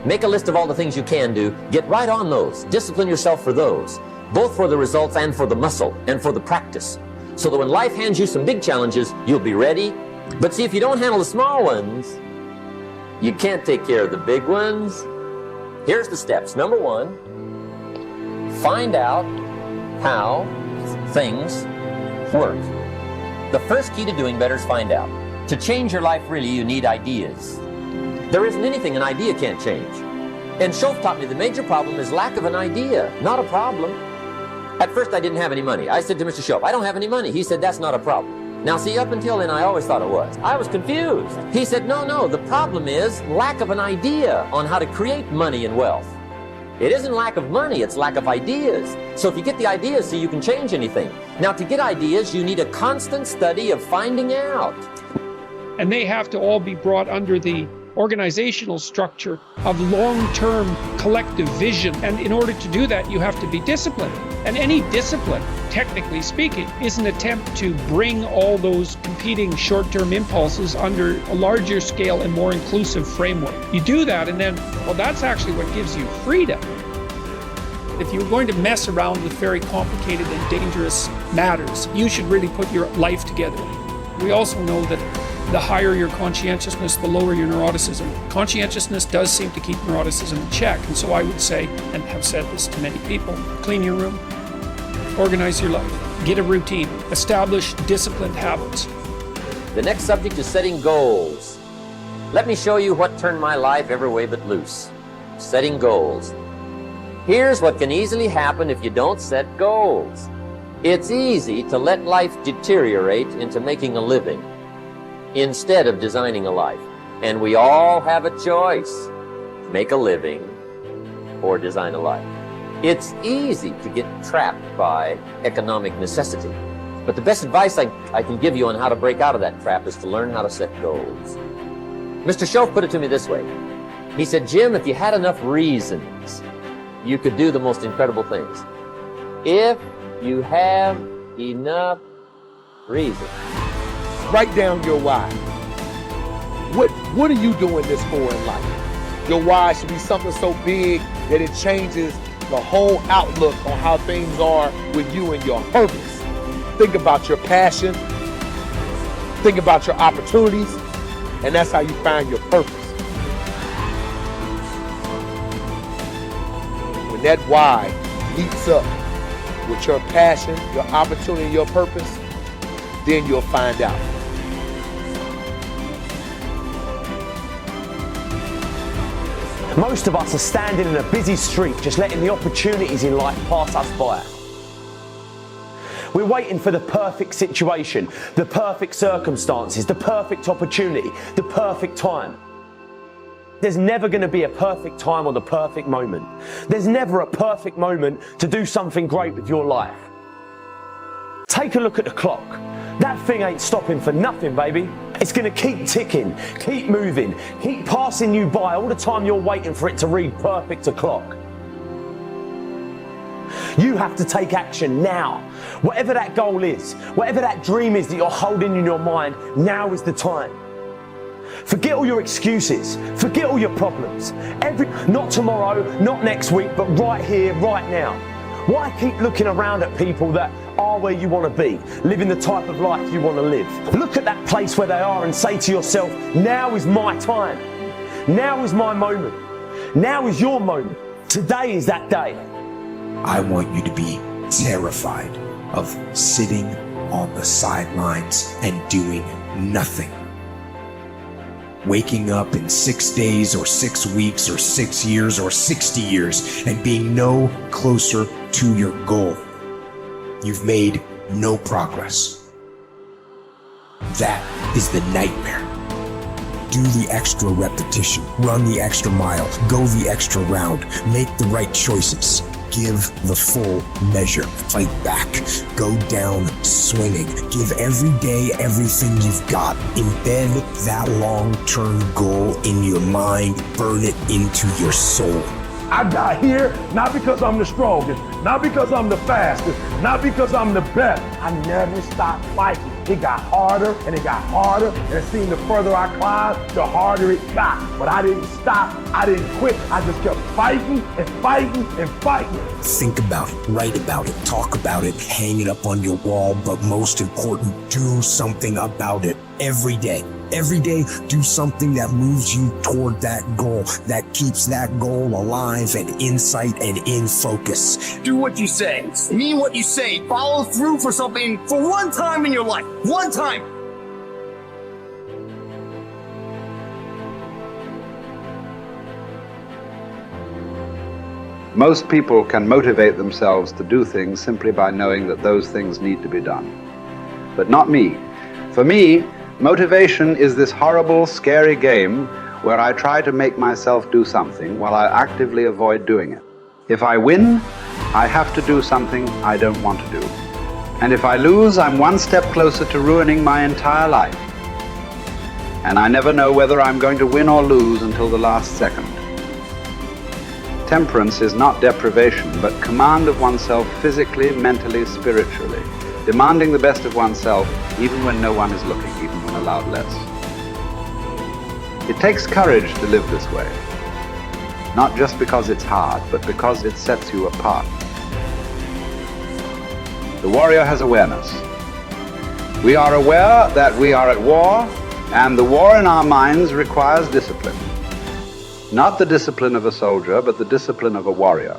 Make a list of all the things you can do. Get right on those. Discipline yourself for those, both for the results and for the muscle and for the practice, so that when life hands you some big challenges, you'll be ready. But see, if you don't handle the small ones, you can't take care of the big ones. Here's the steps. Number one, find out how things work. The first key to doing better is find out. To change your life, really, you need ideas. There isn't anything an idea can't change. And Schoaf taught me the major problem is lack of an idea, not a problem. At first, I didn't have any money. I said to Mr. Schoaf, I don't have any money. He said, that's not a problem. Now, see, up until then, I always thought it was. I was confused. He said, no, the problem is lack of an idea on how to create money and wealth. It isn't lack of money, it's lack of ideas. So if you get the ideas, see, you can change anything. Now, to get ideas, you need a constant study of finding out. And they have to all be brought under the organizational structure of long-term collective vision. And in order to do that, you have to be disciplined. And any discipline, technically speaking, is an attempt to bring all those competing short-term impulses under a larger scale and more inclusive framework. You do that, and then, well, that's actually what gives you freedom. If you're going to mess around with very complicated and dangerous matters, you should really put your life together. We also know that the higher your conscientiousness, the lower your neuroticism. Conscientiousness does seem to keep neuroticism in check. And so I would say, and have said this to many people, clean your room, organize your life, get a routine, establish disciplined habits. The next subject is setting goals. Let me show you what turned my life every way but loose. Setting goals. Here's what can easily happen if you don't set goals. It's easy to let life deteriorate into making a living instead of designing a life. And we all have a choice. Make a living or design a life. It's easy to get trapped by economic necessity. But the best advice I can give you on how to break out of that trap is to learn how to set goals. Mr. Schoaf put it to me this way. He said, Jim, if you had enough reasons, you could do the most incredible things. If you have enough reasons. Write down your why. What are you doing this for in life? Your why should be something so big that it changes the whole outlook on how things are with you and your purpose. Think about your passion. Think about your opportunities. And that's how you find your purpose. When that why meets up with your passion, your opportunity, your purpose, then you'll find out. Most of us are standing in a busy street, just letting the opportunities in life pass us by. We're waiting for the perfect situation, the perfect circumstances, the perfect opportunity, the perfect time. There's never going to be a perfect time or the perfect moment. There's never a perfect moment to do something great with your life. Take a look at the clock. That thing ain't stopping for nothing, baby. It's going to keep ticking, keep moving, keep passing you by all the time you're waiting for it to read perfect o'clock. You have to take action now. Whatever that goal is, whatever that dream is that you're holding in your mind, now is the time. Forget all your excuses. Forget all your problems. Not tomorrow, not next week, but right here, right now. Why keep looking around at people that are where you want to be, living the type of life you want to live? Look at that place where they are and say to yourself, now is my time. Now is my moment. Now is your moment. Today is that day. I want you to be terrified of sitting on the sidelines and doing nothing. Waking up in 6 days or 6 weeks or 6 years or 60 years and being no closer to your goal. You've made no progress. That is the nightmare. Do the extra repetition, run the extra mile, go the extra round, make the right choices. Give the full measure. Fight back. Go down swinging. Give every day everything you've got. Embed that long-term goal in your mind. Burn it into your soul. I got here not because I'm the strongest, not because I'm the fastest, not because I'm the best. I never stopped fighting. It got harder and it got harder, and it seemed the further I climbed, the harder it got. But I didn't stop, I didn't quit. I just kept fighting and fighting and fighting. Think about it, write about it, talk about it, hang it up on your wall, but most important, do something about it every day. Every day, do something that moves you toward that goal, that keeps that goal alive and in sight and in focus. Do what you say, mean what you say, follow through for something for one time in your life. One time. Most people can motivate themselves to do things simply by knowing that those things need to be done. But not me. For me, motivation is this horrible, scary game where I try to make myself do something while I actively avoid doing it. If I win, I have to do something I don't want to do. And if I lose, I'm one step closer to ruining my entire life. And I never know whether I'm going to win or lose until the last second. Temperance is not deprivation, but command of oneself physically, mentally, spiritually, demanding the best of oneself even when no one is looking, even when allowed less. It takes courage to live this way, not just because it's hard, but because it sets you apart. The warrior has awareness. We are aware that we are at war, and the war in our minds requires discipline. Not the discipline of a soldier, but the discipline of a warrior.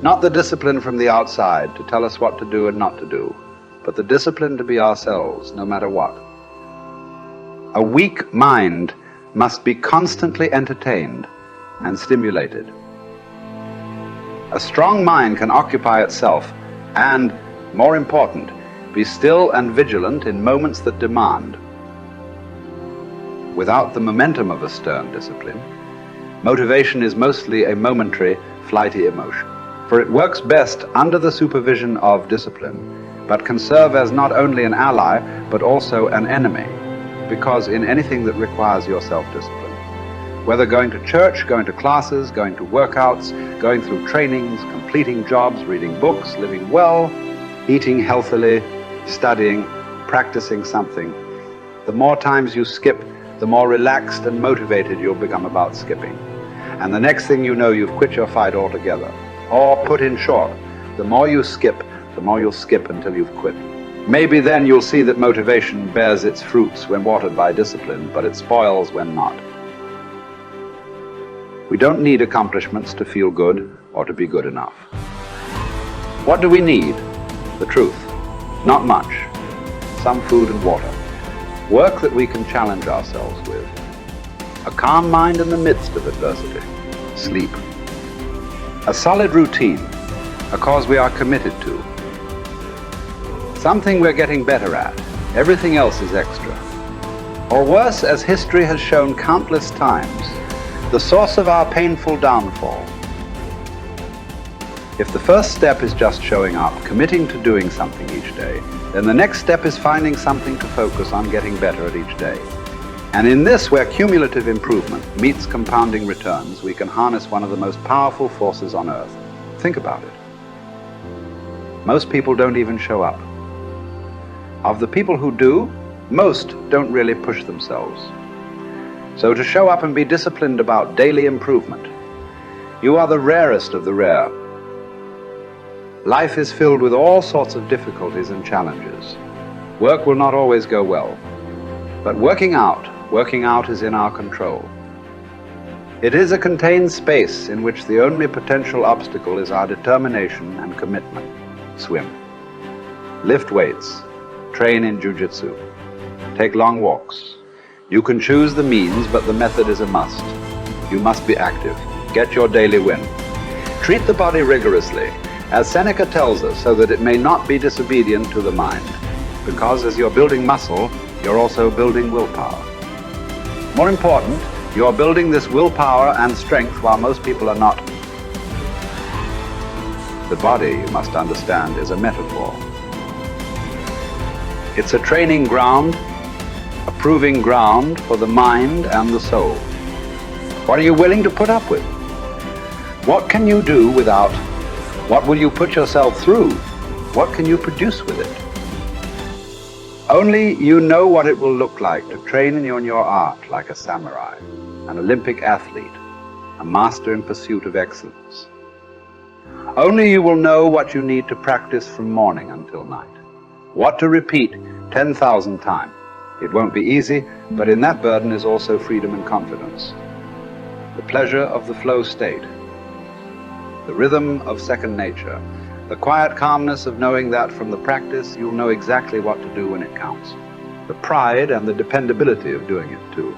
Not the discipline from the outside to tell us what to do and not to do, but the discipline to be ourselves, no matter what. A weak mind must be constantly entertained and stimulated. A strong mind can occupy itself and, more important, be still and vigilant in moments that demand. Without the momentum of a stern discipline, motivation is mostly a momentary, flighty emotion. For it works best under the supervision of discipline, but can serve as not only an ally, but also an enemy, because in anything that requires your self-discipline, whether going to church, going to classes, going to workouts, going through trainings, completing jobs, reading books, living well, eating healthily, studying, practicing something, the more times you skip, the more relaxed and motivated you'll become about skipping. And the next thing you know, you've quit your fight altogether. Or put in short, the more you skip, the more you'll skip until you've quit. Maybe then you'll see that motivation bears its fruits when watered by discipline, but it spoils when not. We don't need accomplishments to feel good or to be good enough. What do we need? The truth. Not much. Some food and water. Work that we can challenge ourselves with. A calm mind in the midst of adversity. Sleep. A solid routine, a cause we are committed to. Something we're getting better at. Everything else is extra. Or worse, as history has shown countless times, the source of our painful downfall. If the first step is just showing up, committing to doing something each day, then the next step is finding something to focus on getting better at each day. And in this, where cumulative improvement meets compounding returns, we can harness one of the most powerful forces on earth. Think about it. Most people don't even show up. Of the people who do, most don't really push themselves. So to show up and be disciplined about daily improvement, you are the rarest of the rare. Life is filled with all sorts of difficulties and challenges. Work will not always go well, but working out is in our control. It is a contained space in which the only potential obstacle is our determination and commitment. Swim. Lift weights. Train in jiu-jitsu. Take long walks. You can choose the means, but the method is a must. You must be active. Get your daily win. Treat the body rigorously, as Seneca tells us, so that it may not be disobedient to the mind. Because as you're building muscle, you're also building willpower. More important, you're building this willpower and strength while most people are not. The body, you must understand, is a metaphor. It's a training ground, a proving ground for the mind and the soul. What are you willing to put up with? What can you do without What will you put yourself through? What can you produce with it? Only you know what it will look like to train in your art like a samurai, an Olympic athlete, a master in pursuit of excellence. Only you will know what you need to practice from morning until night, what to repeat 10,000 times. It won't be easy, but in that burden is also freedom and confidence. The pleasure of the flow state, the rhythm of second nature, the quiet calmness of knowing that from the practice you'll know exactly what to do when it counts, the pride and the dependability of doing it too.